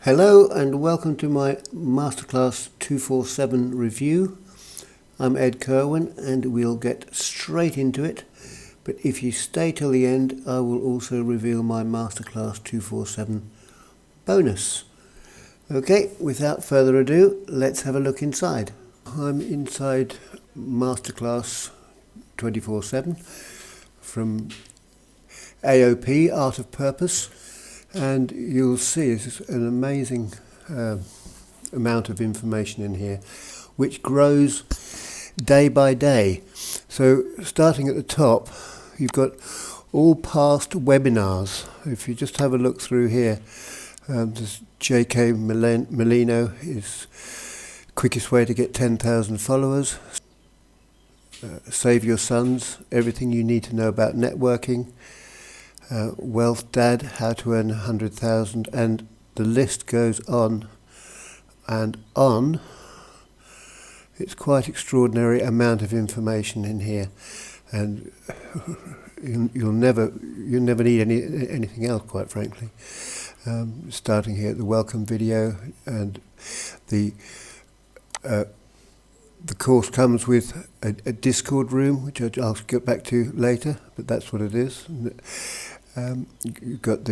Hello and welcome to my Masterclass 247 review. I'm Ed Kerwin and we'll get straight into it, but if you stay till the end I will also reveal my Masterclass 247 bonus. Okay, without further ado, let's have a look inside. I'm inside Masterclass 24/7 from AOP, Art of Purpose. And you'll see it's an amazing amount of information in here, which grows day by day. So starting at the top, you've got all past webinars. If you just have a look through here, there's J.K. Molino is quickest way to get 10,000 followers. Save Your Sons, everything you need to know about networking. Wealth Dad, how to earn 100,000, and the list goes on and on. It's quite extraordinary amount of information in here, and you'll never need anything else, quite frankly. Starting here at the welcome video, and the course comes with a Discord room, which I'll get back to later, but that's what it is. You've got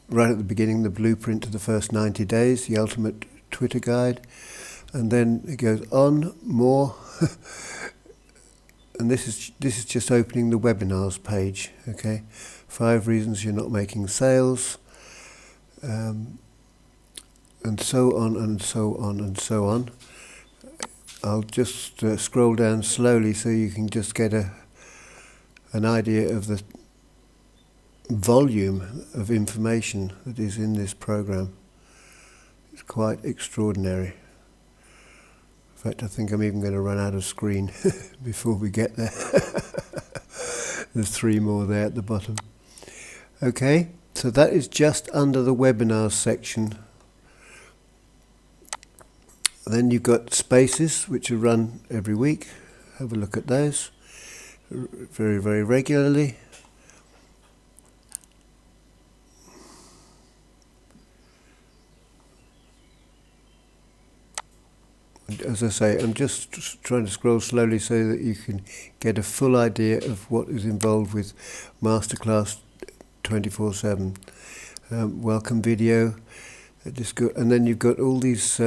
right at the beginning, the blueprint to the first 90 days, the ultimate Twitter guide, and then it goes on more. And this is just opening the webinars page. Okay, 5 reasons you're not making sales, and so on and so on and so on. I'll just scroll down slowly so you can just get an idea of the volume of information that is in this program. It's quite extraordinary. In fact, I think I'm even going to run out of screen before we get there. There's 3 more there at the bottom. Okay, so that is just under the webinars section. Then you've got spaces, which are run every week. Have a look at those very, very regularly. As I say, I'm just trying to scroll slowly so that you can get a full idea of what is involved with Masterclass 24/7. Welcome video, and then you've got all these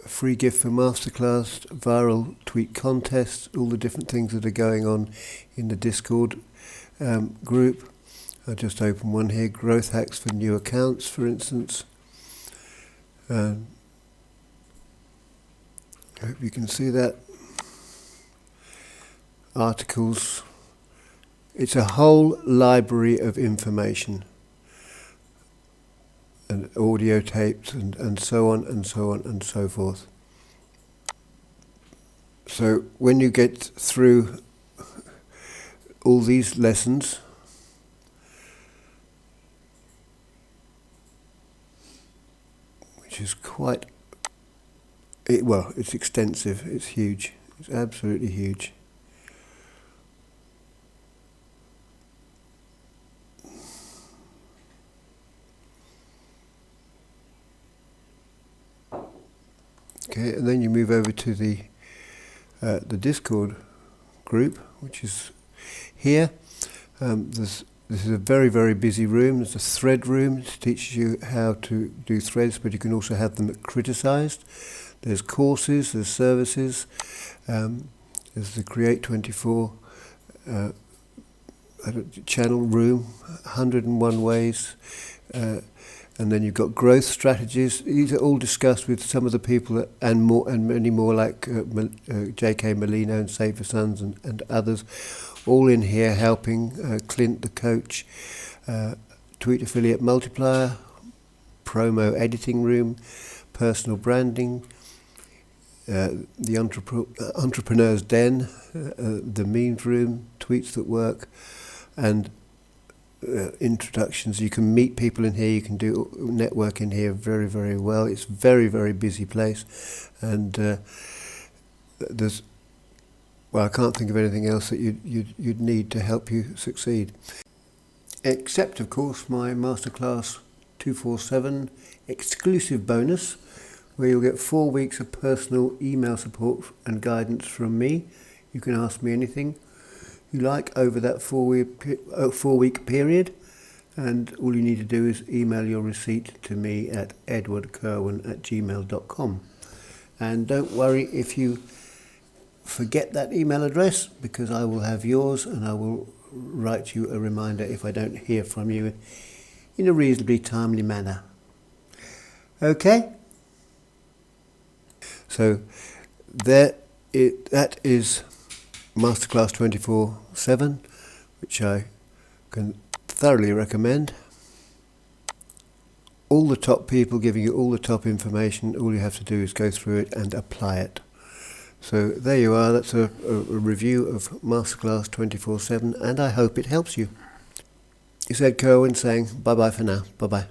free gift for Masterclass, viral tweet contests, all the different things that are going on in the Discord group. I'll just open one here, growth hacks for new accounts, for instance. I hope you can see that. Articles. It's a whole library of information, and audio tapes, and so on and so on and so forth. So when you get through all these lessons, which is quite, it's extensive, it's huge, it's absolutely huge. Okay, and then you move over to the Discord group, which is here. This is a very, very busy room. There's a thread room that teaches you how to do threads, but you can also have them criticized. There's courses, there's services, there's the Create 24 channel room, 101 ways, and then you've got growth strategies. These are all discussed with some of the people and many more, like J.K. Molino and Save Your Sons and others, all in here helping. Clint the coach, tweet affiliate multiplier, promo editing room, personal branding, the entrepreneur's den, the memes room, tweets that work, and introductions. You can meet people in here, you can do network in here very, very well. It's a very, very busy place, and I can't think of anything else that you'd need to help you succeed. Except, of course, my Masterclass 247 exclusive bonus, where you'll get 4 weeks of personal email support and guidance from me. You can ask me anything you like over that 4-week period, and all you need to do is email your receipt to me at edwardkerwin@gmail.com. And don't worry if you forget that email address, because I will have yours and I will write you a reminder if I don't hear from you in a reasonably timely manner. Okay? So that is Masterclass 24/7, which I can thoroughly recommend. All the top people giving you all the top information. All you have to do is go through it and apply it. So there you are. That's a review of Masterclass 24/7, and I hope it helps you. It's Ed Kerwin saying bye-bye for now. Bye-bye.